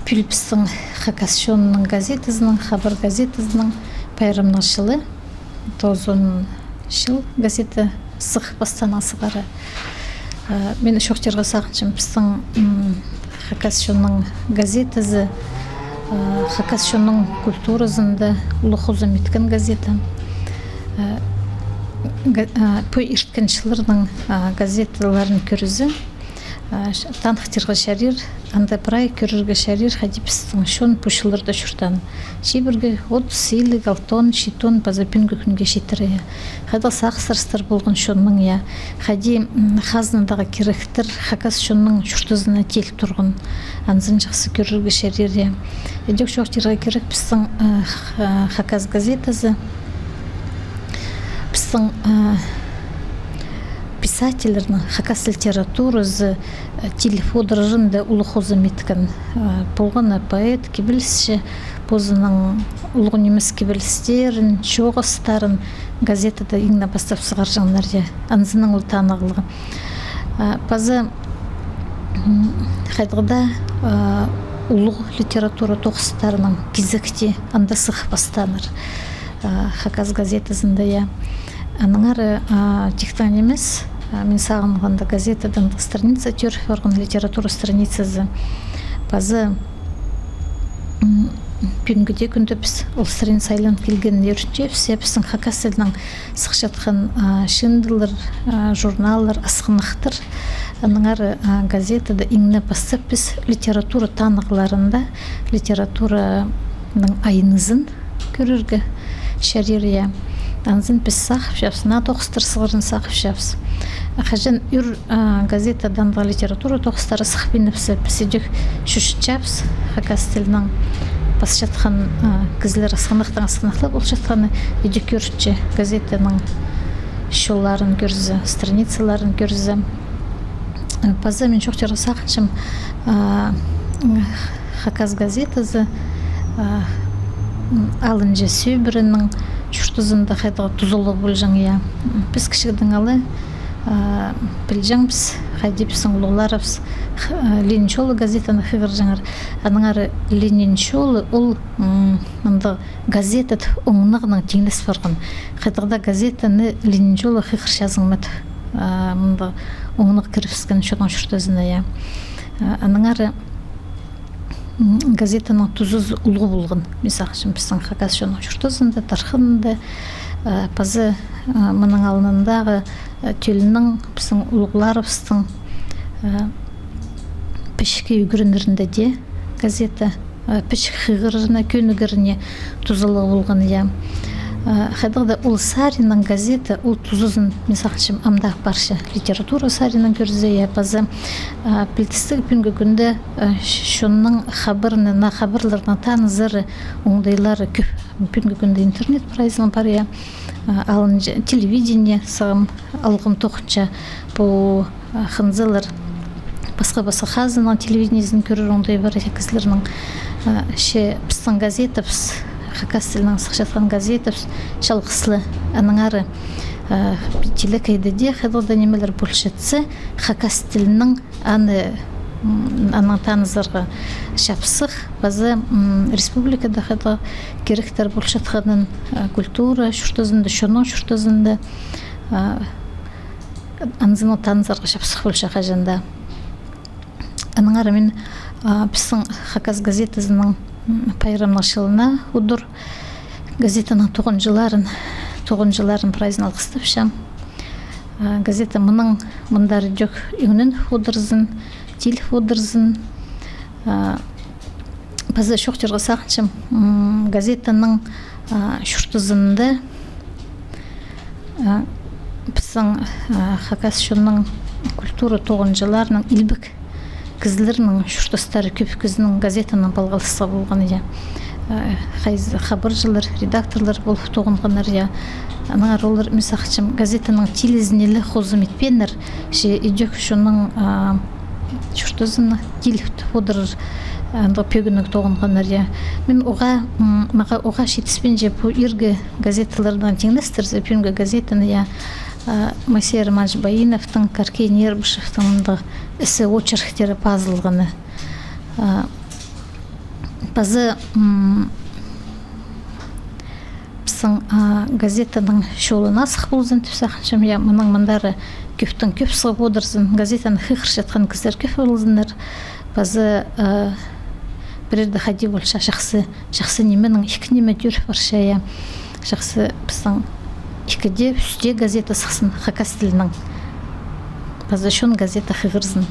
Пүліпсің хакасшонның газетізінің, хабар газетізінің пайрамнашылы 90 жыл газеті сық бастанасы бары. Мен шоқтерға сақыншым пістің хакасшонның газетізі, хакасшонның культуразында ұлықызы меткен газеті. По ирткеншілердің газеталарын көрізі, танықтырға шарир, анда прай көрірге шарир, хади пістің шон пұшылырды шұртан. Шебірге 30 илі галтон, шитон, базапингі күнге шетірі. Хада сақсырстыр болған шонның я. Хади хазындағы керектір, хакас шонның шұртызына теліп тұрғын. Анзын жақсы көрірге шарир я. Едек шоқтырға керек пістің хакас газетазы. Пістің писательердің хакас литературасы телефодыржында ұлықозы меткен. Болғаны поэт кебілісші, позының ұлғы немес кебілістерін, шоғыстарын газетада еңна бастап сығар жаңларда. Анзының ұл танығылығы. Пазы қайдығыда ұлғы литература тоқыстарының кезікте анда сық бастаныр. Хакас газетасында я. Аныңары тектан емес, мен сағынғанда газетадан страница төр, орғын литература страницасы. Базы бүгінгіде күнді біз ол страница айлан келген ерінше, все біздің хакас тілінің сық жатқан шындылар, журналлар, асқынықтыр. Аныңары газетада еңіне бастап біз литература танығыларында литератураның айнызын көрірге шаририя. Анзын біз сақып жапсы, на тоқыстыр сығырын сақып жапсы. Қажын үр газетадан да литература тоқыстары сықпеніпсі, біз едік шүшіт жапсы, хакас тілінің бас жатқан кізілер асқынақтан бұл жатқаны едік үртші газетаның шоларын көрзі, страницаларын көрзі. Паза мен шоқтырға сақыншым хакас газетазы алынжы сөйбірінің шұртызында қайдыға тұзылы бұл жаңия. Біз кішігдің алы білжің біз, қайды біздің ұлыларыбыз Лениншолы газетаны қығыр жаңар. Аныңары Лениншолы ол газетат оңнығының теңлес барған. Қайдығда газетаны Лениншолы қығыр жазыңмет. Оңнық кіріпскен шоған шұртызына. Аныңары газетаның тұзыз ұлғы болған. Месақшым біздің хакас шоның шұртызында, тарқынында, пазы мұның алынындағы төлінің біздің ұлғыларыбыстың пішке үгірінірінде де газета пішік қиғырына, көнігіріне тұзылы болған. Қайдығда ол Саринның газеті, ол тұзызын, месақшым, амдақ баршы литература Саринның көрізі, пазы білтістігі пүнгі күнді шонның қабырыны, на қабырларына танызыры, оңдайлары көп. Пүнгі күнді интернет прайзылын бар, алын телевидение сағым алғым тоқынша бұл қынзылар басқа-басқа қазынан телевидениесін көрір оңдай бар, кізілерінің пістің газеті, хакас тілінің сық жатқан газеті шалғыслы аныңары телекайды де қайдылда немелер бөлшетсі хакас тілінің аның танызарға шапсық базы республикада қайда керектер бөлшетқанын культура шұртызында, шоның шұртызында анызыны танызарға шапсық бөлші қажында. Аныңары мен біздің хакас газетізінің пайрамнашылына ұдыр газетаның 9 жыларын прайзын алғыстып шам. Газета мұндары дөк үңнін ұдырзын, теліп ұдырзын. Базы шоқтырға сақыншым газетаның шұртызында біздің хакас шоның культура 9 жыларының илбік кізілерінің шұртыстары көп кізінің газетаның балғалысы болған. Хабар жылар, редакторлар болып тоғынғанар. Аныңар олар месақчым газетаның телезінелі қозым етпенер. Едек шоның шұртызыны теліп одырыр пөгінік тоғынғанар. Мен оға шетіспен жеп ергі газеталардан теңлестірзі пөнгі газетаны Масей Романович Баиновтың, Каркей Нербышевтың ісі очерктері пазылғаны. Базы біздің газетаның шолына сық болзын түпсақыншым, я мұның мындары көптің көп сығып одырзын, газетаны хықырш жатқан кіздер көп болзындар. Базы бірерді хади болша, жақсы неменің екі неме дүр баршая, жақсы біздің ikide üstte gazete sıksın, hakas tilinin. Bazı şun gazete hıgırzın.